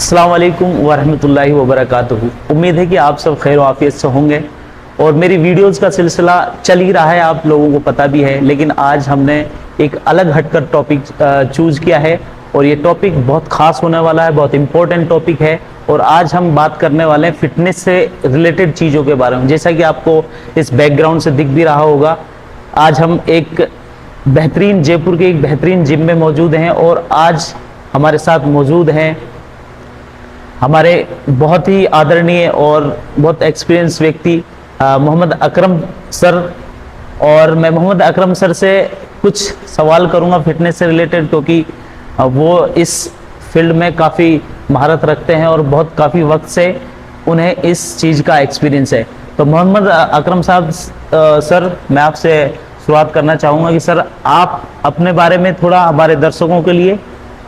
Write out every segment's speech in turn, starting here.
अस्सलाम वालेकुम वरहमतुल्लाहि वबरकातुहू। उम्मीद है कि आप सब खैर आफियत से होंगे और मेरी वीडियोस का सिलसिला चल ही रहा है, आप लोगों को पता भी है। लेकिन आज हमने एक अलग हटकर टॉपिक चूज़ किया है और ये टॉपिक बहुत ख़ास होने वाला है, बहुत इंपॉर्टेंट टॉपिक है। और आज हम बात करने वाले हैं फिटनेस से रिलेटेड चीज़ों के बारे में। जैसा कि आपको इस बैकग्राउंड से दिख भी रहा होगा, आज हम एक बेहतरीन जयपुर के एक बेहतरीन जिम में मौजूद हैं और आज हमारे साथ मौजूद हैं हमारे बहुत ही आदरणीय और बहुत एक्सपीरियंस व्यक्ति मोहम्मद अकरम सर। और मैं मोहम्मद अकरम सर से कुछ सवाल करूंगा फिटनेस से रिलेटेड, क्योंकि वो इस फील्ड में काफ़ी महारत रखते हैं और बहुत काफ़ी वक्त से उन्हें इस चीज़ का एक्सपीरियंस है। तो मोहम्मद अकरम साहब सर, मैं आपसे शुरुआत करना चाहूँगा कि सर आप अपने बारे में थोड़ा हमारे दर्शकों के लिए,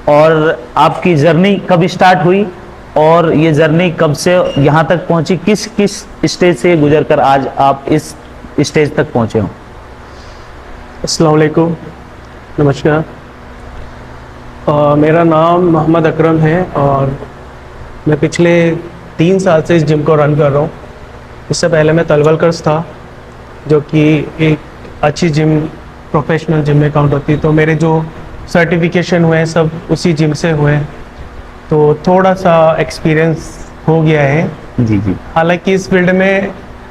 और आपकी जर्नी कब स्टार्ट हुई और ये जर्नी कब से यहाँ तक पहुँची, किस किस स्टेज से गुजरकर आज आप इस स्टेज तक पहुँचे हो। अस्सलाम वालेकुम, नमस्कार। मेरा नाम मोहम्मद अकरम है और मैं पिछले 3 साल से इस जिम को रन कर रहा हूँ। इससे पहले मैं तलवलकर्स था, जो कि एक अच्छी जिम, प्रोफेशनल जिम में काउंट होती है। तो मेरे जो सर्टिफिकेशन हुए हैं सब उसी जिम से हुए हैं, तो थोड़ा सा एक्सपीरियंस हो गया है। जी जी। हालांकि इस फील्ड में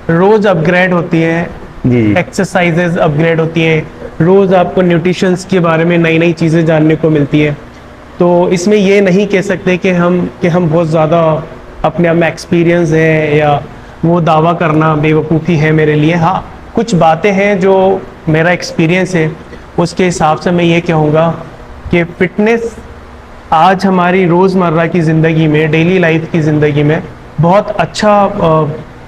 रोज़ अपग्रेड होती है, जी जी। एक्सरसाइजेज अपग्रेड होती है, रोज़ आपको न्यूट्रिशंस के बारे में नई नई चीज़ें जानने को मिलती है। तो इसमें ये नहीं कह सकते कि हम बहुत ज़्यादा अपने आप में एक्सपीरियंस है, या वो दावा करना बेवकूफ़ी है मेरे लिए। हाँ, कुछ बातें हैं जो मेरा एक्सपीरियंस है, उसके हिसाब से मैं ये कहूँगा कि फ़िटनेस आज हमारी रोज़मर्रा की ज़िंदगी में, डेली लाइफ की ज़िंदगी में बहुत अच्छा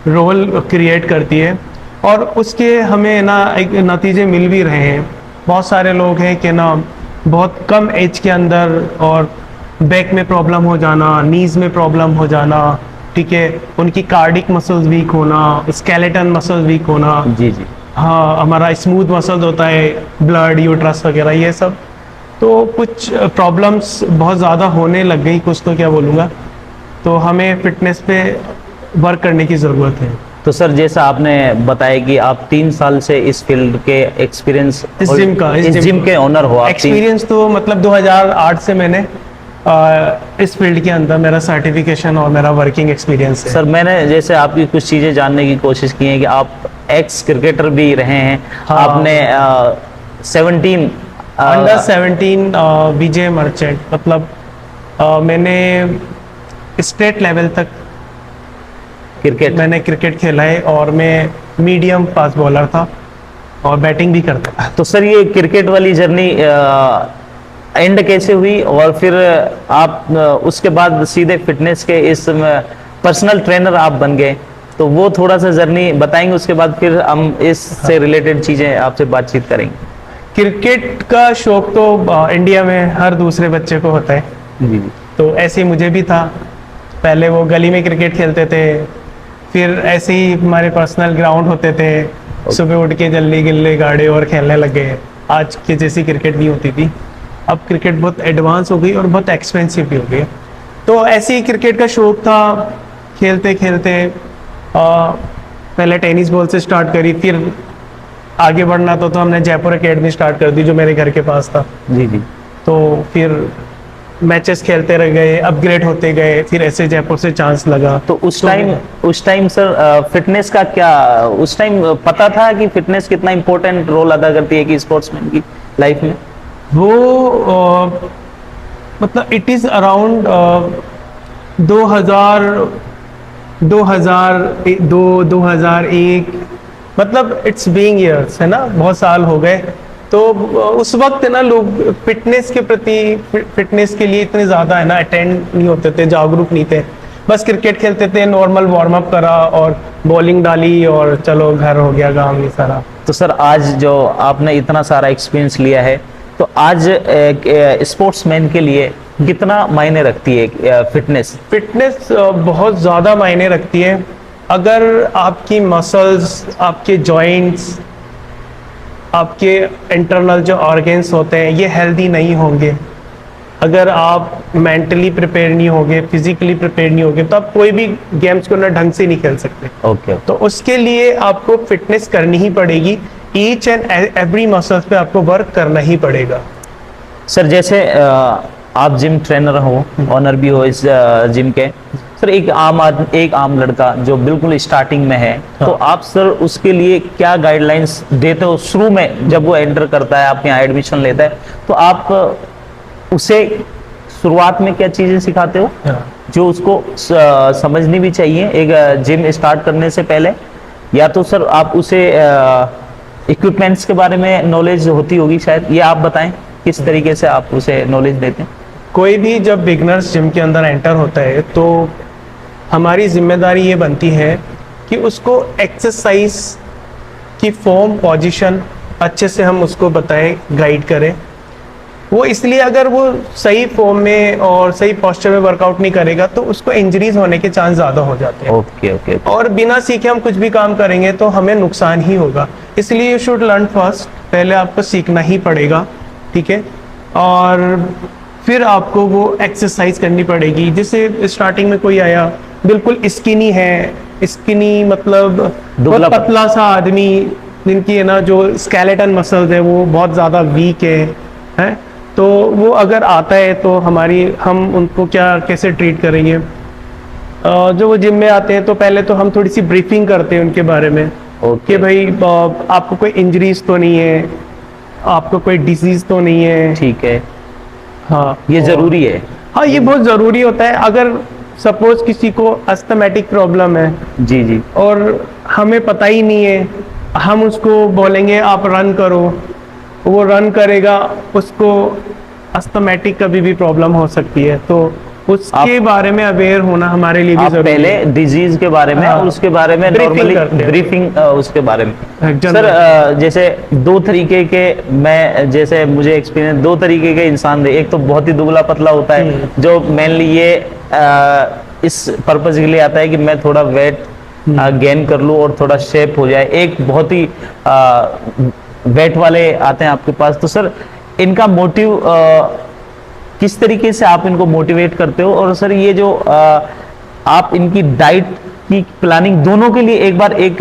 रोल क्रिएट करती है और उसके हमें ना एक नतीजे मिल भी रहे हैं। बहुत सारे लोग हैं कि ना बहुत कम एज के अंदर और बैक में प्रॉब्लम हो जाना, नीज़ में प्रॉब्लम हो जाना, ठीक है, उनकी कार्डिक मसल्स वीक होना, स्केलेटन मसल्स वीक होना। जी जी। हाँ, हमारा स्मूथ मसल्स होता है, ब्लड, यूट्रस वगैरह, ये सब। तो कुछ प्रॉब्लम्स बहुत ज़्यादा होने लग गई, कुछ तो क्या बोलूँगा। तो हमें फिटनेस पे वर्क करने की ज़रूरत है। तो सर, जैसा आपने बताया कि आप 3 साल से इस फील्ड के एक्सपीरियंस, इस जिम के ओनर हो आप। एक्सपीरियंस तो मतलब 2008 से मैंने इस फील्ड के अंदर मेरा सर्टिफिकेशन और मेरा वर्किंग एक्सपीरियंस है। सर, मैंने जैसे आपकी कुछ चीज़ें जानने की कोशिश की है कि आप एक्स क्रिकेटर भी रहे हैं। हाँ, आपने 17 अंडर 17 विजय मर्चेंट, मतलब मैंने स्टेट लेवल तक मैंने क्रिकेट खेला है और मैं मीडियम फास्ट बॉलर था और बैटिंग भी करता था। तो सर, ये क्रिकेट वाली जर्नी एंड कैसे हुई और फिर आप उसके बाद सीधे फिटनेस के इस पर्सनल ट्रेनर आप बन गए, तो वो थोड़ा सा जर्नी बताएंगे, उसके बाद फिर हम इससे रिलेटेड चीज़ें आपसे बातचीत करेंगे। क्रिकेट का शौक तो इंडिया में हर दूसरे बच्चे को होता है। जी। तो ऐसे ही मुझे भी था। पहले वो गली में क्रिकेट खेलते थे, फिर ऐसे ही हमारे पर्सनल ग्राउंड होते थे, सुबह उठ के जल्दी गिल्ले गाड़े और खेलने लग गए। आज की जैसी क्रिकेट नहीं होती थी। अब क्रिकेट बहुत एडवांस हो गई और बहुत एक्सपेंसिव भी हो गई। तो ऐसे ही क्रिकेट का शौक था, खेलते खेलते पहले टेनिस बॉल से स्टार्ट करी, फिर आगे बढ़ना तो हमने जयपुर एकेडमी स्टार्ट कर दी, जो मेरे घर के पास था। जी जी। तो फिर मैचेस खेलते रह गए, अपग्रेड होते गए, फिर ऐसे जयपुर से चांस लगा। तो उस टाइम सर फिटनेस का क्या उस टाइम पता था कि फिटनेस कितना इम्पोर्टेंट रोल अदा करती है कि स्पोर्ट्समैन की लाइफ में? वो मतलब इट इज़ अराउंड 2001, मतलब इट्स बीइंग ईयर्स, है ना, बहुत साल हो गए। तो उस वक्त ना लोग फिटनेस के प्रति, फिटनेस के लिए इतने ज़्यादा है ना अटेंड नहीं होते थे, जागरूक नहीं थे। बस क्रिकेट खेलते थे, नॉर्मल वार्म अप करा और बॉलिंग डाली और चलो घर हो गया काम, ये सारा। तो सर, आज जो आपने इतना सारा एक्सपीरियंस लिया है, तो आज स्पोर्ट्समैन के लिए कितना मायने रखती है फिटनेस? फिटनेस बहुत ज़्यादा मायने रखती है। अगर आपकी मसल्स, आपके जॉइंट्स, आपके इंटरनल जो ऑर्गन्स होते हैं ये हेल्दी नहीं होंगे, अगर आप मेंटली प्रिपेयर नहीं होगे, फिजिकली प्रिपेयर नहीं होगे, तो आप कोई भी गेम्स को ना ढंग से नहीं खेल सकते। ओके। तो उसके लिए आपको फिटनेस करनी ही पड़ेगी, ईच एंड एवरी मसल्स पे आपको वर्क करना ही पड़ेगा। सर जैसे आप जिम ट्रेनर हो, ऑनर भी हो इस जिम के, सर एक आम लड़का जो बिल्कुल स्टार्टिंग में है, तो आप सर उसके लिए क्या गाइडलाइंस देते हो शुरू में जब वो एंटर करता है, आपके यहाँ एडमिशन लेता है, तो आप उसे शुरुआत में क्या चीजें सिखाते हो जो उसको समझनी भी चाहिए एक जिम स्टार्ट करने से पहले? या तो सर आप उसे इक्विपमेंट्स के बारे में नॉलेज होती होगी शायद, ये आप बताएं किस तरीके से आप उसे नॉलेज देते हैं? कोई भी जब बिगनर्स जिम के अंदर एंटर होता है तो हमारी जिम्मेदारी ये बनती है कि उसको एक्सरसाइज की फॉर्म, पोजीशन अच्छे से हम उसको बताएं, गाइड करें। वो इसलिए अगर वो सही फॉर्म में और सही पोस्चर में वर्कआउट नहीं करेगा तो उसको इंजरीज होने के चांस ज़्यादा हो जाते हैं। Okay okay. और बिना सीखे हम कुछ भी काम करेंगे तो हमें नुकसान ही होगा। इसलिए यू शुड लर्न फर्स्ट, पहले आपको सीखना ही पड़ेगा, ठीक है? और फिर आपको वो एक्सरसाइज करनी पड़ेगी। जैसे स्टार्टिंग में कोई आया बिल्कुल स्किनी है, स्किनी मतलब बहुत पतला सा आदमी, जिनकी है ना जो स्केलेटन मसल्स है वो बहुत ज़्यादा वीक है, तो वो अगर आता है तो हम उनको कैसे ट्रीट करेंगे? जो वो जिम में आते हैं तो पहले तो हम थोड़ी सी ब्रीफिंग करते हैं उनके बारे में कि भाई आपको कोई इंजरीज तो नहीं है, आपको कोई डिजीज तो नहीं है, ठीक है। हाँ, ये जरूरी है। हाँ, ये बहुत ज़रूरी होता है। अगर सपोज किसी को अस्थमेटिक प्रॉब्लम है जी जी, और हमें पता ही नहीं है, हम उसको बोलेंगे आप रन करो, वो रन करेगा, उसको अस्थमेटिक कभी भी प्रॉब्लम हो सकती है, तो उसके बारे में अवेयर होना हमारे लिए भी आप जरूरी पहले है। डिजीज के बारे में और उसके बारे में नॉर्मली ब्रीफिंग उसके बारे में। सर जैसे दो तरीके के, मैं जैसे मुझे एक्सपीरियंस, दो तरीके के इंसान थे। एक तो बहुत ही दुबला पतला होता है जो मेनली ये इस पर्पज के लिए आता है कि मैं थोड़ा वेट गेन कर लूं और थोड़ा शेप हो जाए। एक बहुत ही वेट वाले आते हैं आपके पास, तो सर इनका मोटिव किस तरीके से आप इनको मोटिवेट करते हो? और सर ये जो आप इनकी डाइट की प्लानिंग दोनों के लिए, एक बार एक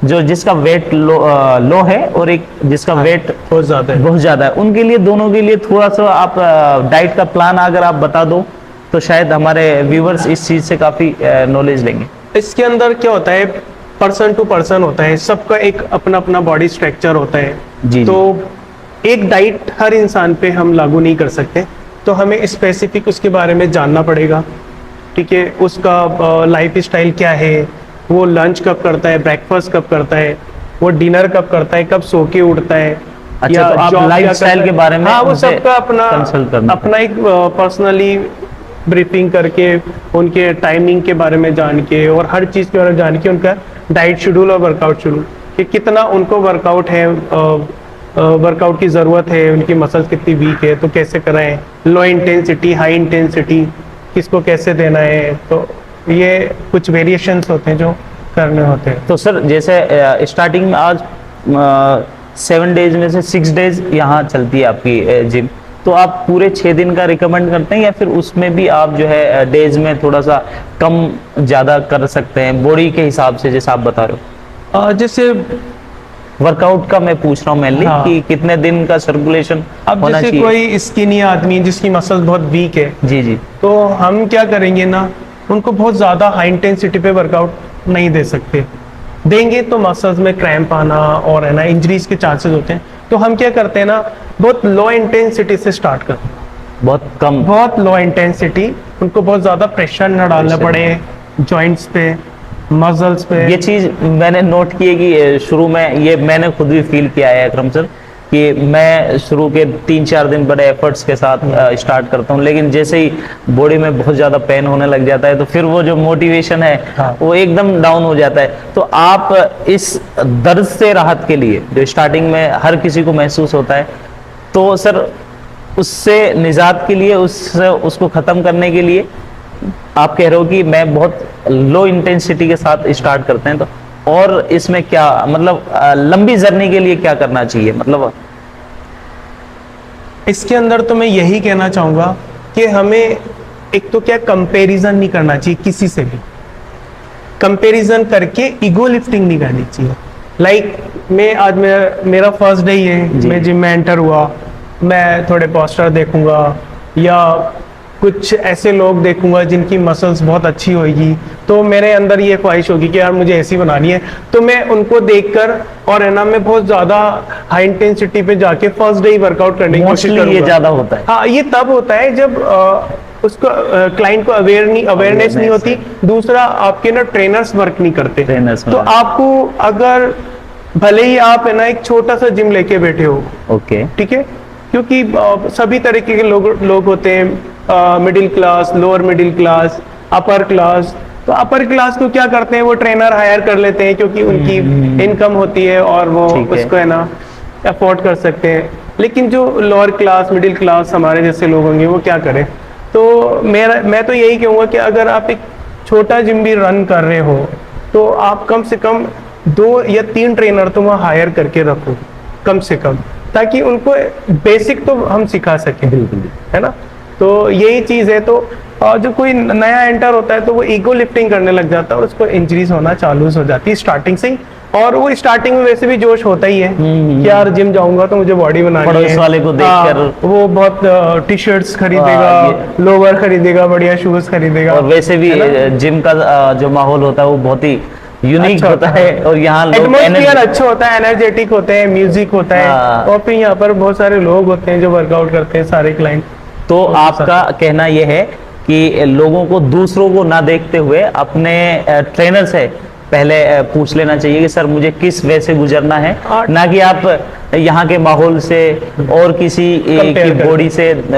जो जिसका वेट लो है और एक जिसका वेट बहुत ज़्यादा है, उनके लिए, दोनों के लिए थोड़ा सा आप डाइट का प्लान अगर आप बता दो तो शायद हमारे व्यूवर्स इस चीज़ से काफ़ी नॉलेज लेंगे। इसके अंदर क्या होता है, पर्सन टू पर्सन होता है, सबका एक अपना अपना बॉडी स्ट्रक्चर होता है जी, तो एक डाइट हर इंसान पे हम लागू नहीं कर सकते, तो हमें स्पेसिफिक उसके बारे में जानना पड़ेगा, ठीक है? उसका लाइफ स्टाइल क्या है, वो लंच कब करता है, ब्रेकफास्ट कब करता है, वो डिनर कब करता है, कब सो के उठता है। अच्छा, तो आप लाइफ स्टाइल के बारे में, हाँ, वो सबका अपना एक पर्सनली ब्रीफिंग करके, उनके टाइमिंग के बारे में जान के और हर चीज़ के बारे में जान के उनका डाइट शेड्यूल और वर्कआउट शेड्यूल कि कितना उनको वर्कआउट है, वर्कआउट की ज़रूरत है, उनकी मसल्स कितनी वीक है तो कैसे कराएं, लो इंटेंसिटी, हाई इंटेंसिटी किसको कैसे देना है। तो ये कुछ वेरिएशंस होते हैं जो करने होते हैं। तो सर जैसे स्टार्टिंग में आज 7 डेज में से 6 डेज यहाँ चलती है आपकी जिम, तो आप पूरे 6 दिन का रिकमेंड करते हैं या फिर उसमें भी आप जो है डेज में थोड़ा सा कम ज़्यादा कर सकते हैं बॉडी के हिसाब से, जैसे आप बता रहे हो? जैसे वर्कआउट का मैं पूछ रहा हूँ मेनली, हाँ, कि कितने दिन का सर्कुलेशन होना चाहिए? कोई स्किनी आदमी जिसकी मसल्स बहुत वीक है, जी जी, तो हम क्या करेंगे ना, उनको बहुत ज़्यादा हाई इंटेंसिटी पे वर्कआउट नहीं दे सकते, देंगे तो मसल्स में क्रैम्प आना और है ना इंजरीज के चांसेस होते हैं। तो हम क्या करते हैं ना, बहुत लो इंटेंसिटी से स्टार्ट करते हैं, बहुत लो इंटेंसिटी, उनको बहुत ज़्यादा प्रेशर न डालना पड़े जॉइंट्स पे, मसल्स पे। ये चीज मैंने नोट की है कि शुरू में, ये मैंने खुद भी फील किया है अकरम सर, कि मैं शुरू के 3-4 दिन बड़े एफर्ट्स के साथ स्टार्ट करता हूँ, लेकिन जैसे ही बॉडी में बहुत ज़्यादा पेन होने लग जाता है तो फिर वो जो मोटिवेशन है, हाँ, वो एकदम डाउन हो जाता है। तो आप इस दर्द से राहत के लिए, जो स्टार्टिंग में हर किसी को महसूस होता है, तो सर उससे निजात के लिए, उसको ख़त्म करने के लिए आप कह रहे हो कि मैं बहुत लो इंटेंसिटी के साथ स्टार्ट करते हैं, तो और इसमें क्या मतलब लंबी जर्नी के लिए क्या करना चाहिए? मतलब इसके अंदर तो मैं यही कहना चाहूँगा कि हमें एक तो क्या कंपैरिजन नहीं करना चाहिए किसी से भी, कंपैरिजन करके ईगो लिफ्टिंग नहीं करनी चाहिए। लाइक मैं आज मेरा फर्स्ट डे ही है, जी। मैं जिम में एंटर हुआ, मैं थोड़े पोस्टर देखूंगा या कुछ ऐसे लोग देखूंगा जिनकी मसल्स बहुत अच्छी होगी, तो मेरे अंदर ये ख्वाहिश होगी कि यार मुझे ऐसी बनानी है, तो मैं उनको देखकर और है ना मैं बहुत ज्यादा हाई इंटेंसिटी पे जाके फर्स्ट डे ही वर्कआउट करने की कोशिश मोस्टली ये करूंगा। ज्यादा होता है। हाँ, ये तब होता है जब उसको क्लाइंट को अवेयरनेस नहीं होती, दूसरा आपके ना ट्रेनर्स वर्क नहीं करते। Trainers तो वर्क। आपको अगर भले ही आप है ना एक छोटा सा जिम लेके बैठे हो, ओके। ठीक है, क्योंकि सभी तरीके के लोग होते हैं, middle class, lower middle class, upper class. तो अपर क्लास को क्या करते हैं, वो ट्रेनर हायर कर लेते हैं क्योंकि उनकी इनकम होती है और वो ठीक है। उसको है ना अफोर्ड कर सकते हैं। लेकिन जो लोअर क्लास, मिडिल क्लास हमारे जैसे लोग होंगे वो क्या करें? तो मैं तो यही कहूँगा कि अगर आप एक छोटा जिम भी रन कर रहे हो तो आप कम से कम 2 या 3 ट्रेनर तो वहाँ हायर करके रखो कम से कम, ताकि उनको बेसिक तो हम सिखा सकें, बिल्कुल। है ना। तो यही चीज़ है। तो जो कोई नया एंटर होता है तो वो ईगो लिफ्टिंग करने लग जाता है और उसको इंजरीज होना चालू हो जाती है स्टार्टिंग से ही। और वो स्टार्टिंग में वैसे भी जोश होता ही है कि यार जिम जाऊंगा तो मुझे बॉडी बनानी है। पड़ोस वाले को देखकर। हाँ, वो बहुत टी शर्ट्स खरीदेगा, लोअर खरीदेगा, बढ़िया शूज खरीदेगा। और वैसे भी है ना? जिम का जो माहौल होता है वो बहुत ही यूनिक अच्छा होता है और यहाँ लोग एटमोस्फियर अच्छा होता है, एनर्जेटिक होते हैं, म्यूजिक होता है। हाँ। और फिर यहाँ पर बहुत सारे लोग होते हैं जो वर्कआउट करते हैं, सारे क्लाइंट। तो आपका कहना यह है कि लोगों को दूसरों को ना देखते हुए अपने ट्रेनर से पहले पूछ लेना चाहिए कि सर मुझे किस वे से गुजरना है, ना कि आप यहाँ के माहौल से और किसी की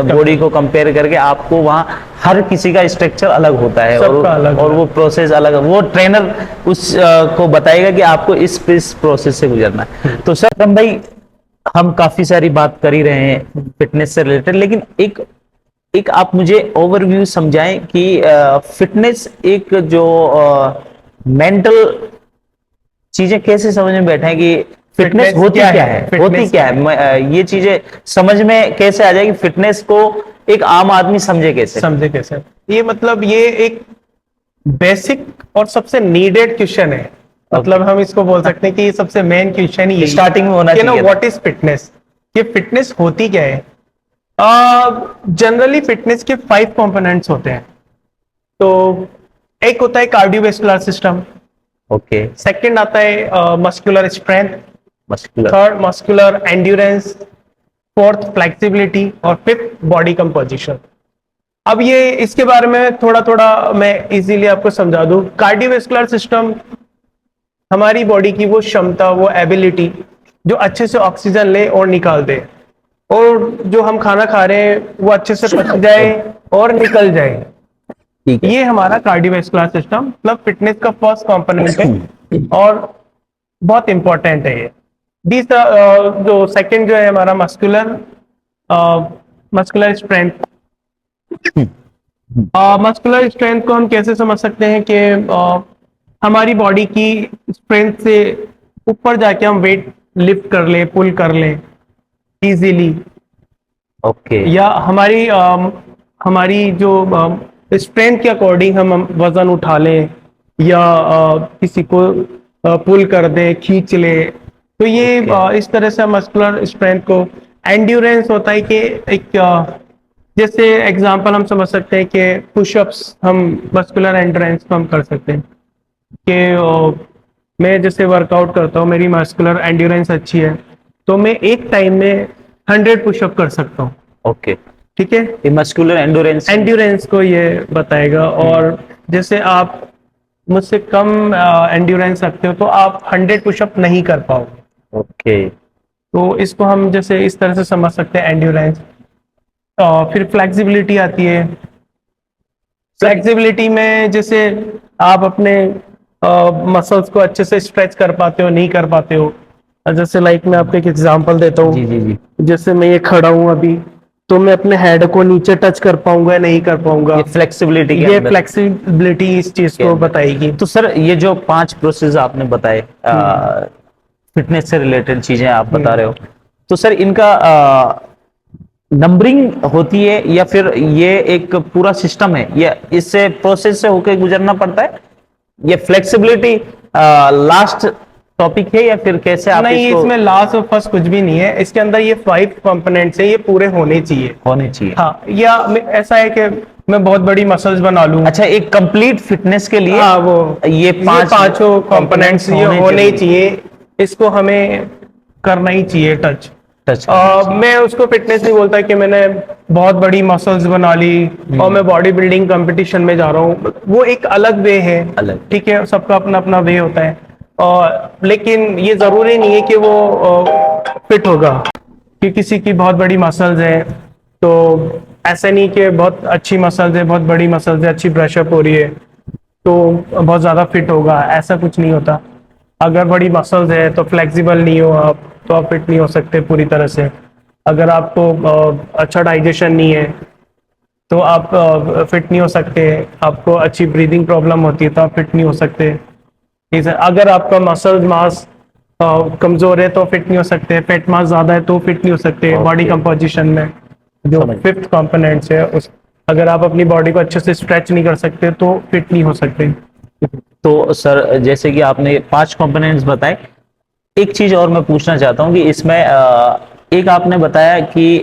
बॉडी को कंपेयर करके। आपको वहाँ हर किसी का स्ट्रक्चर अलग होता है और वो प्रोसेस अलग, वो ट्रेनर उस को बताएगा कि आपको इस प्रोसेस से गुजरना है। तो सर रम भाई, हम काफी सारी बात कर ही रहे हैं फिटनेस से रिलेटेड, लेकिन एक आप मुझे ओवरव्यू समझाएं कि फिटनेस एक जो मेंटल चीजें कैसे समझ में बैठे कि फिटनेस होती क्या है, होती क्या है, ये चीजें समझ में कैसे आ जाएगी, फिटनेस को एक आम आदमी समझे कैसे? ये मतलब ये एक बेसिक और सबसे नीडेड क्वेश्चन है। मतलब हम इसको बोल सकते हैं कि ये सबसे मेन क्वेश्चन ही स्टार्टिंग में होना चाहिए। What is fitness? ये फिटनेस होती क्या है? जनरली फिटनेस के 5 कंपोनेंट्स होते हैं। तो एक होता है कार्डियोवैस्कुलर सिस्टम, ओके। सेकंड आता है muscular strength, muscular, third muscular endurance, fourth flexibility और फिफ्थ बॉडी कंपोजिशन। अब ये इसके बारे में थोड़ा थोड़ा मैं इजीली आपको समझा दूं। कार्डियोवैस्कुलर सिस्टम हमारी बॉडी की वो क्षमता, वो एबिलिटी जो अच्छे से ऑक्सीजन ले और निकाल दे, और जो हम खाना खा रहे हैं वो अच्छे से पच जाए और निकल जाए। ये हमारा कार्डियोवैस्कुलर सिस्टम मतलब फिटनेस का फर्स्ट कंपोनेंट है और बहुत इंपॉर्टेंट है ये। जो सेकंड जो है हमारा मस्कुलर स्ट्रेंथ। मस्कुलर स्ट्रेंथ को हम कैसे समझ सकते हैं कि हमारी बॉडी की स्ट्रेंथ से ऊपर जाके हम वेट लिफ्ट कर लें, पुल कर लें इजीली। ओके। या हमारी जो स्ट्रेंथ के अकॉर्डिंग हम वजन उठा लें या किसी को पुल कर दे, खींच ले। तो ये इस तरह से मस्कुलर स्ट्रेंथ को। एंड्योरेंस होता है कि एक जैसे एग्जांपल हम समझ सकते हैं कि पुशअप्स हम मस्कुलर एंड्योरेंस को हम कर सकते हैं कि मैं जैसे वर्कआउट करता हूँ, मेरी मस्कुलर एंड्योरेंस अच्छी है तो मैं एक टाइम में 100 पुशअप कर सकता हूँ। ओके, ठीक है, ये मस्कुलर एंड्योरेंस को ये बताएगा। और जैसे आप मुझसे कम एंड्योरेंस रखते हो तो आप 100 पुशअप नहीं कर पाओगे। ओके, तो इसको हम जैसे इस तरह से समझ सकते हैं एंड्योरेंस। फिर फ्लेक्सिबिलिटी आती है। फ्लेक्सिबिलिटी में जैसे आप अपने मसल्स को अच्छे से स्ट्रेच कर पाते हो, नहीं कर पाते हो। जैसे लाइक मैं आपको एक एग्जांपल देता हूँ। जी जी जी। जैसे मैं ये खड़ा हूँ अभी, तो मैं अपने हेड को नीचे टच कर पाऊंगा या नहीं कर पाऊंगा। ये फ्लेक्सिबिलिटी इस चीज को बताएगी। तो सर ये जो 5 प्रोसेस आपने बताए फिटनेस से रिलेटेड चीजें आप बता रहे हो, तो सर इनका नंबरिंग होती है या फिर ये एक पूरा सिस्टम है, या इससे प्रोसेस से होकर गुजरना पड़ता है? ये फ्लेक्सिबिलिटी लास्ट टॉपिक है या फिर कैसे आप नहीं, इसको? इसमें लास्ट और फर्स्ट कुछ भी नहीं है। इसके अंदर ये 5 कंपोनेंट्स है, ये पूरे होने चाहिए। होने चाहिए। हाँ, या ऐसा है कि मैं बहुत बड़ी मसल्स बना लूं। अच्छा, एक कंप्लीट फिटनेस के लिए हाँ, वो ये पांचों कंपोनेंट्स ये होने ही चाहिए। इसको हमें करना ही चाहिए टच। मैं उसको फिटनेस नहीं बोलता कि मैंने बहुत बड़ी मसल्स बना ली और मैं बॉडी बिल्डिंग कंपटीशन में जा रहा हूँ। वो एक अलग वे है, अलग। ठीक है, सबका अपना अपना वे होता है। और लेकिन ये जरूरी नहीं है कि वो फिट होगा। कि किसी की बहुत बड़ी मसल्स है तो ऐसा नहीं कि बहुत अच्छी मसल्स है, बहुत बड़ी मसल्स है, अच्छी ब्रशअप हो रही है तो बहुत ज़्यादा फिट होगा, ऐसा कुछ नहीं होता। अगर बड़ी मसल्स है तो फ्लेक्सिबल नहीं हो आप, तो आप फिट नहीं हो सकते पूरी तरह से। अगर आपको अच्छा डाइजेशन नहीं है तो आप फिट नहीं हो सकते। आपको अच्छी ब्रीदिंग प्रॉब्लम होती है तो आप फिट नहीं हो सकते। ठीक है, अगर आपका मसल मास कमजोर है तो फिट नहीं हो सकते। फैट मास ज्यादा है तो फिट नहीं हो सकते। बॉडी कंपोजिशन में जो 5th कंपोनेंट्स है उस, अगर आप अपनी बॉडी को अच्छे से स्ट्रेच नहीं कर सकते तो फिट नहीं हो सकते। तो सर, जैसे कि आपने 5 कंपोनेंट्स बताए, एक चीज और मैं पूछना चाहता हूँ कि इसमें एक आपने बताया कि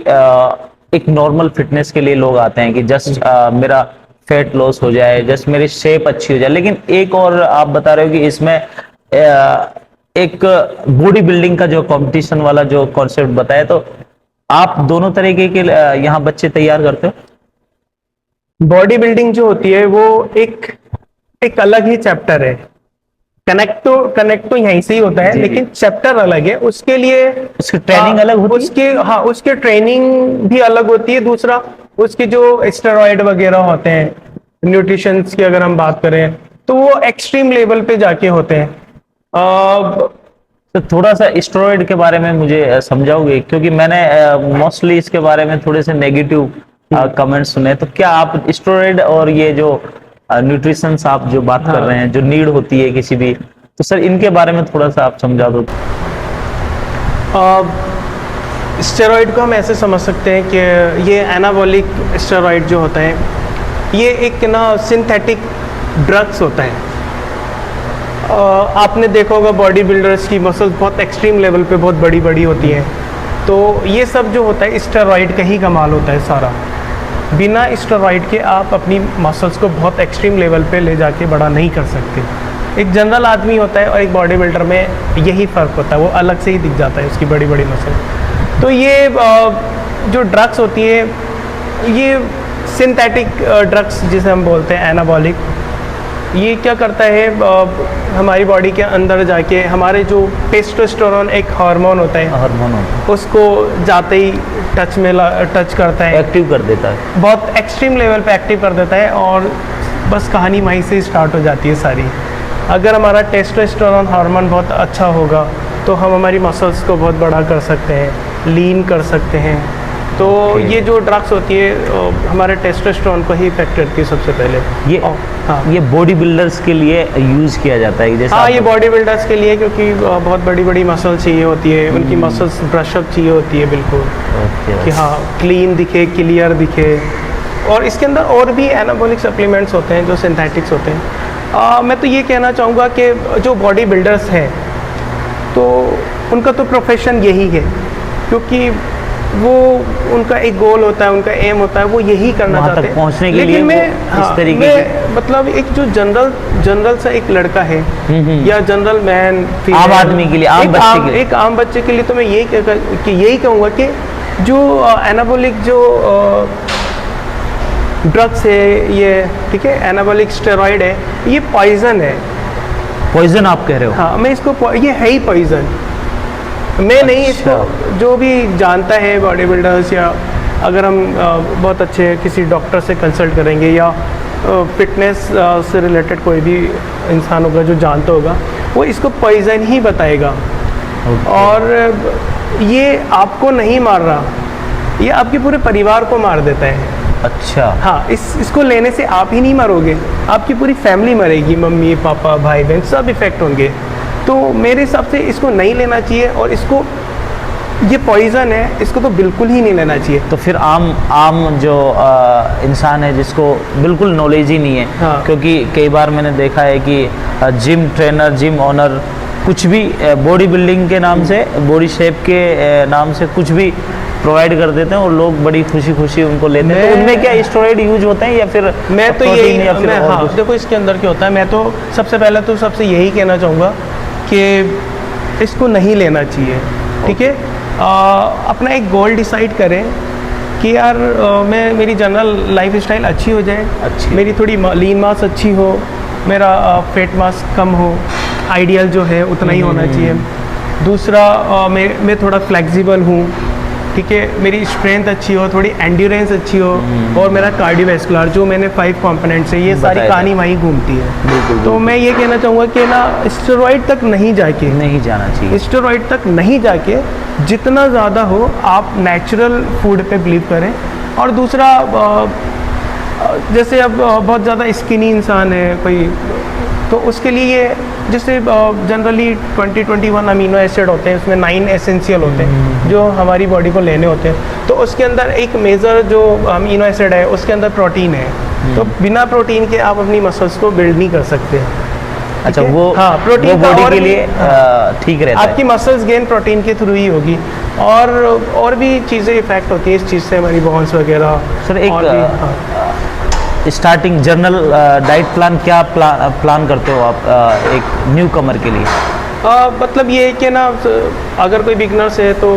एक नॉर्मल फिटनेस के लिए लोग आते हैं कि जस्ट मेरा फैट लॉस हो जाए, जस्ट मेरी शेप अच्छी हो जाए, लेकिन एक और आप बता रहे हो कि इसमें एक बॉडी बिल्डिंग का जो कंपटीशन वाला जो कॉन्सेप्ट बताया, तो आप दोनों तरीके के यहाँ बच्चे तैयार करते हो? बॉडी बिल्डिंग जो होती है वो एक अलग ही चैप्टर है। कनेक्ट तो यहीं से ही होता है, लेकिन चैप्टर अलग है। उसके लिए उसकी ट्रेनिंग अलग होती है। उसके ट्रेनिंग भी अलग होती है। दूसरा, उसके जो स्टेरॉइड वगैरह होते हैं, न्यूट्रिशंस की अगर हम बात करें तो वो एक्सट्रीम लेवल पे जाके होते हैं। तो थोड़ा सा स्टेरॉइड के बारे में मुझे समझाओगे, क्योंकि मैंने मोस्टली इसके बारे में थोड़े से नेगेटिव कमेंट्स सुने। तो क्या आप स्टेरॉइड और ये जो न्यूट्रिशंस आप जो बात कर रहे हैं, जो नीड होती है किसी भी, तो सर इनके बारे में थोड़ा सा आप समझा दो। स्टेरॉइड को हम ऐसे समझ सकते हैं कि ये एनाबॉलिक स्टेरॉइड जो होता है, ये एक ना सिंथेटिक ड्रग्स होता है। आपने देखा होगा बॉडी बिल्डर्स की मसल्स बहुत एक्सट्रीम लेवल पे बहुत बड़ी बड़ी होती हैं, तो ये सब जो होता है स्टेरॉइड का ही कमाल होता है सारा। बिना स्टेरॉइड के आप अपनी मसल्स को बहुत एक्सट्रीम लेवल पे ले जाके बड़ा नहीं कर सकते। एक जनरल आदमी होता है और एक बॉडी बिल्डर में यही फ़र्क होता है, वो अलग से ही दिख जाता है उसकी बड़ी बड़ी मसल। तो ये जो ड्रग्स होती है, ये सिंथेटिक ड्रग्स जिसे हम बोलते हैं एनाबॉलिक, ये क्या करता है हमारी बॉडी के अंदर जाके हमारे जो टेस्टोस्टेरोन एक हार्मोन होता है, उसको जाते ही टच करता है, एक्टिव कर देता है, बहुत एक्सट्रीम लेवल पे एक्टिव कर देता है और बस कहानी वहीं से स्टार्ट हो जाती है सारी। अगर हमारा टेस्टोस्टेरोन हार्मोन बहुत अच्छा होगा तो हम हमारी मसल्स को बहुत बड़ा कर सकते हैं, लीन कर सकते हैं। तो ये जो ड्रग्स होती है हमारे टेस्टोस्टेरोन को ही इफेक्ट करती है सबसे पहले। ये बॉडी बिल्डर्स के लिए यूज किया जाता है जैसे? हाँ, ये बॉडी बिल्डर्स के लिए, क्योंकि बहुत बड़ी बड़ी मसल चाहिए होती है, उनकी मसल्स ब्रशअप चाहिए होती है बिल्कुल, कि हाँ क्लीन दिखे, क्लियर दिखे। और इसके अंदर और भी एनाबॉलिक सप्लीमेंट्स होते हैं जो सिंथेटिक्स होते हैं। मैं तो ये कहना चाहूँगा कि जो बॉडी बिल्डर्स हैं तो उनका तो प्रोफेशन यही है, क्योंकि वो उनका एक गोल होता है, उनका एम होता है, वो यही करना चाहते हैं पहुंचने के लेकिन लिए। मैं इस तरीके मतलब एक जो जनरल सा एक लड़का है या जनरल मैन, आम आदमी के लिए, एक आम बच्चे के लिए तो मैं यही कहूँगा कि जो एनाबॉलिक जो ड्रग्स है ये, ठीक है, एनाबॉलिक स्टेरॉइड है, ये पॉइजन है। पॉइजन आप कह रहे हो? हाँ, मैं इसको, ये है ही पॉइजन। मैं नहीं, इसको जो भी जानता है बॉडी बिल्डर्स, या अगर हम बहुत अच्छे किसी डॉक्टर से कंसल्ट करेंगे या फिटनेस से रिलेटेड कोई भी इंसान होगा जो जानता होगा, वो इसको पॉइजन ही बताएगा। और ये आपको नहीं मार रहा, ये आपके पूरे परिवार को मार देता है। अच्छा। हाँ, इसको लेने से आप ही नहीं मरोगे, आपकी पूरी फैमिली मरेगी, मम्मी पापा भाई बहन सब इफेक्ट होंगे। तो मेरे हिसाब से इसको नहीं लेना चाहिए और इसको ये पॉइजन है, इसको तो बिल्कुल ही नहीं लेना चाहिए। तो फिर आम जो इंसान है जिसको बिल्कुल नॉलेज ही नहीं है, हाँ। क्योंकि कई बार मैंने देखा है कि जिम ट्रेनर, जिम ओनर कुछ भी बॉडी बिल्डिंग के नाम से, बॉडी शेप के नाम से कुछ भी प्रोवाइड कर देते हैं और लोग बड़ी खुशी खुशी उनको लेते हैं। तो उनमें क्या स्टेरॉइड यूज होते हैं या फिर मैं तो प्रोटीन यही या फिर और हाँ, कुछ? देखो इसके अंदर क्या होता है, मैं तो सबसे पहले तो सबसे यही कहना चाहूँगा कि इसको नहीं लेना चाहिए, ठीक है। अपना एक गोल डिसाइड करें कि यार मेरी जनरल लाइफ स्टाइल अच्छी हो जाए, अच्छी। मेरी थोड़ी लीन मास अच्छी हो, मेरा फेट मास कम हो, आइडियल जो है उतना ही होना चाहिए। दूसरा मैं थोड़ा फ्लेक्सिबल हूँ, ठीक है, मेरी स्ट्रेंथ अच्छी हो, थोड़ी एंड्योरेंस अच्छी हो, और मेरा कार्डियोवैस्कुलर जो मैंने 5 कंपोनेंट्स है ये सारी बताया कहानी वहीं घूमती है। बिल्कुल, तो मैं ये कहना चाहूँगा कि ना स्टेरॉइड तक नहीं जाके, नहीं जाना चाहिए। स्टेरॉइड तक नहीं जाके जितना ज़्यादा हो आप नेचुरल फूड पे बिलीव करें। और दूसरा जैसे अब बहुत ज़्यादा स्किनी इंसान है कोई, तो उसके लिए ये जैसे जनरली 20-21 अमीनो एसिड होते हैं, उसमें 9 एसेंशियल होते हैं जो हमारी बॉडी को लेने होते हैं। तो उसके अंदर एक मेजर जो अमीनो एसिड है उसके अंदर प्रोटीन है, तो बिना प्रोटीन के आप अपनी मसल्स को बिल्ड नहीं कर सकते। अच्छा, ठीक है? वो हाँ, प्रोटीन वो का बॉडी और के भी- लिए ठीक रहता आपकी है। मसल्स गेन प्रोटीन के थ्रू ही होगी, और भी चीज़ें इफेक्ट होती है इस चीज़ से, हमारी बोन्स वगैरह। सर एक और भी, हाँ। स्टार्टिंग जनरल डाइट प्लान क्या प्लान करते हो आप एक न्यू कमर के लिए? मतलब ये है कि ना अगर कोई बिगनर्स है तो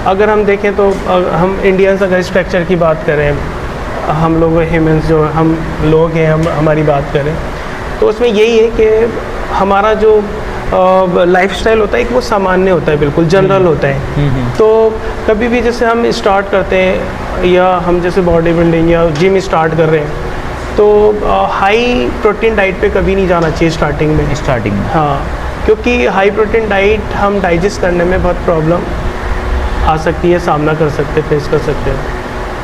अगर हम देखें तो हम इंडियंस अगर स्ट्रक्चर की बात करें, हम लोग ह्यूमंस जो हम लोग हैं, हम हमारी बात करें तो उसमें यही है कि हमारा जो लाइफस्टाइल होता है एक वो सामान्य होता है, बिल्कुल जनरल होता है। तो कभी भी जैसे हम स्टार्ट करते हैं या हम जैसे बॉडी बिल्डिंग या जिम स्टार्ट कर रहे हैं तो हाई प्रोटीन डाइट पे कभी नहीं जाना चाहिए स्टार्टिंग में। स्टार्टिंग में हाँ, क्योंकि हाई प्रोटीन डाइट हम डाइजेस्ट करने में बहुत प्रॉब्लम आ सकती है, सामना कर सकते हैं, फेस कर सकते हैं।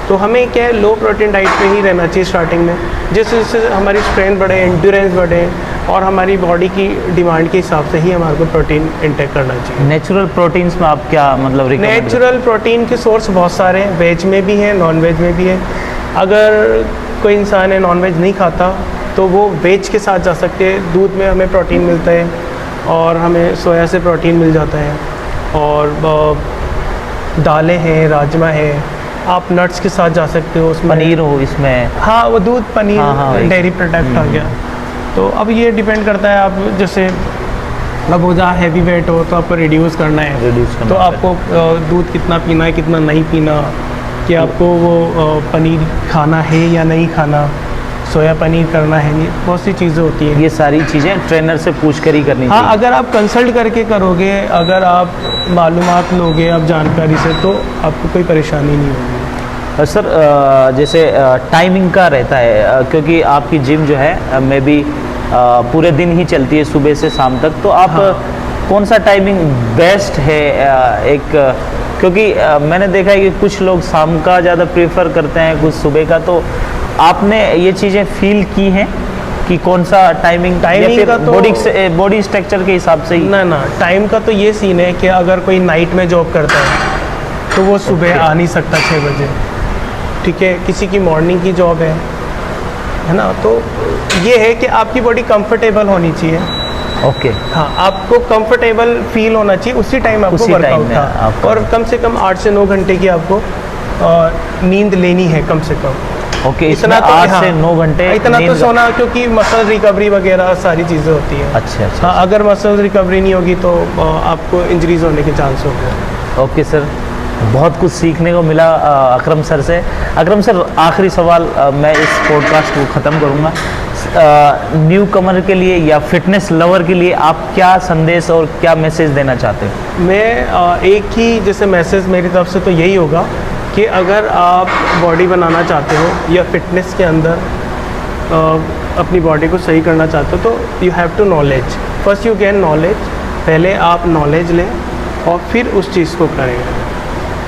तो हमें क्या है, लो प्रोटीन डाइट पे ही रहना चाहिए स्टार्टिंग में, जैसे जैसे हमारी स्ट्रेंथ बढ़े, एंड्योरेंस बढ़े और हमारी बॉडी की डिमांड के हिसाब से ही हमारे को प्रोटीन इंटेक करना चाहिए। नेचुरल प्रोटीन्स में आप क्या मतलब recommend नेचुरल प्रोटीन के सोर्स बहुत सारे हैं, वेज में भी हैं, नॉन वेज में भी है। अगर कोई इंसान है नॉन वेज नहीं खाता तो वो वेज के साथ जा सकते हैं। दूध में हमें प्रोटीन मिलता है और हमें सोया से प्रोटीन मिल जाता है, और दालें हैं, राजमा है, आप नट्स के साथ जा सकते हो उसमें। पनीर हो इसमें? हाँ, वो दूध, पनीर, हाँ, वही। डेयरी प्रोडक्ट आ गया। तो अब ये डिपेंड करता है, आप जैसे अब वो जहाँ हैवी वेट हो तो आपको रिड्यूस करना है, Reduce करना तो है। आपको दूध कितना पीना है, कितना नहीं पीना, कि आपको वो पनीर खाना है या नहीं खाना, सोया पनीर करना है, ये बहुत सी चीज़ें होती हैं। ये सारी चीज़ें ट्रेनर से पूछ कर ही करनी हाँ, चाहिए। अगर आप कंसल्ट करके करोगे, अगर आप मालूमात लोगे आप जानकारी से, तो आपको कोई परेशानी नहीं होगी। सर जैसे टाइमिंग का रहता है, क्योंकि आपकी जिम जो है मे बी पूरे दिन ही चलती है सुबह से शाम तक, तो आप कौन सा टाइमिंग बेस्ट है क्योंकि मैंने देखा है कि कुछ लोग शाम का ज़्यादा प्रेफर करते हैं, कुछ सुबह का, तो आपने ये चीज़ें फील की हैं कि कौन सा टाइमिंग का तो बॉडी स्ट्रक्चर के हिसाब से ही? ना, टाइम का तो ये सीन है कि अगर कोई नाइट में जॉब करता है तो वो सुबह आ नहीं सकता 6 बजे, ठीक है। किसी की मॉर्निंग की जॉब है ना, तो ये है कि आपकी बॉडी कंफर्टेबल होनी चाहिए। ओके। हाँ, आपको कंफर्टेबल फील होना चाहिए, उसी टाइम आपको उसी time वर्कआउट में आपको- और कम से कम 8 से 9 घंटे की आपको नींद लेनी है कम से कम। ओके, इसमें 8 से 9 घंटे इतना तो नींद- सोना, क्योंकि मसल रिकवरी वगैरह सारी चीज़ें होती हैं। अच्छा अच्छा। हाँ, अगर मसल रिकवरी नहीं होगी तो आपको इंजरीज होने के चांस होंगे। ओके सर, बहुत कुछ सीखने को मिला अकरम सर से। अकरम सर, आखिरी सवाल मैं इस पॉडकास्ट को ख़त्म करूँगा। न्यू कमर के लिए या फिटनेस लवर के लिए आप क्या संदेश और क्या मैसेज देना चाहते हैं? मैं एक ही जैसे मैसेज मेरी तरफ से तो यही होगा कि अगर आप बॉडी बनाना चाहते हो या फिटनेस के अंदर अपनी बॉडी को सही करना चाहते हो तो you have to knowledge, first you gain knowledge. पहले आप नॉलेज लें और फिर उस चीज़ को करें।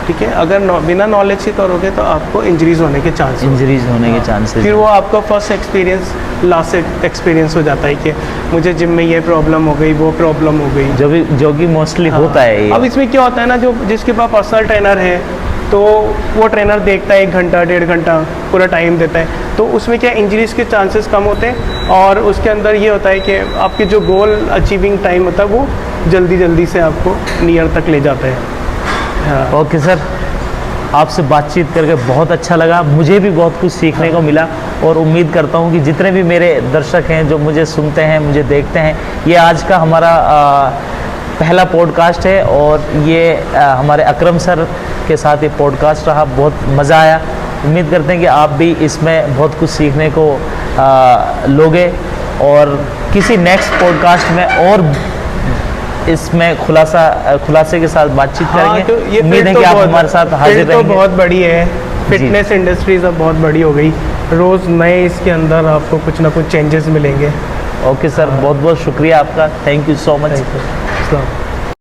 ठीक है। अगर बिना नॉलेज के करोगे तो आपको इंजरीज होने के चांस इंजरीज होने के चांसेस। फिर वो आपका फर्स्ट एक्सपीरियंस लास्ट एक्सपीरियंस हो जाता है कि मुझे जिम में ये प्रॉब्लम हो गई, वो प्रॉब्लम हो गई, जो कि मोस्टली होता है ये। अब इसमें क्या होता है ना, जो जिसके पास पर्सनल ट्रेनर है तो वो ट्रेनर देखता है 1 घंटा 1.5 घंटा पूरा टाइम देता है, तो उसमें क्या इंजरीज के चांसेस कम होते हैं और उसके अंदर ये होता है कि आपके जो गोल अचीविंग टाइम होता है वो जल्दी जल्दी से आपको नियर तक ले जाता है। हाँ। ओके सर, आपसे बातचीत करके बहुत अच्छा लगा, मुझे भी बहुत कुछ सीखने को मिला और उम्मीद करता हूँ कि जितने भी मेरे दर्शक हैं जो मुझे सुनते हैं, मुझे देखते हैं, ये आज का हमारा पहला पॉडकास्ट है और ये हमारे अकरम सर के साथ ये पॉडकास्ट रहा, बहुत मज़ा आया। उम्मीद करते हैं कि आप भी इसमें बहुत कुछ सीखने को लोगे और किसी नेक्स्ट पॉडकास्ट में और इसमें खुलासे के साथ बातचीत करेंगे। तो ये उम्मीद है कि आप हमारे साथ हाजिर तो रहेंगे। बहुत बड़ी है, फिटनेस इंडस्ट्रीज अब बहुत बड़ी हो गई, रोज़ नए इसके अंदर आपको कुछ ना कुछ चेंजेस मिलेंगे। ओके सर, बहुत बहुत शुक्रिया आपका, thank you so much. Thank you.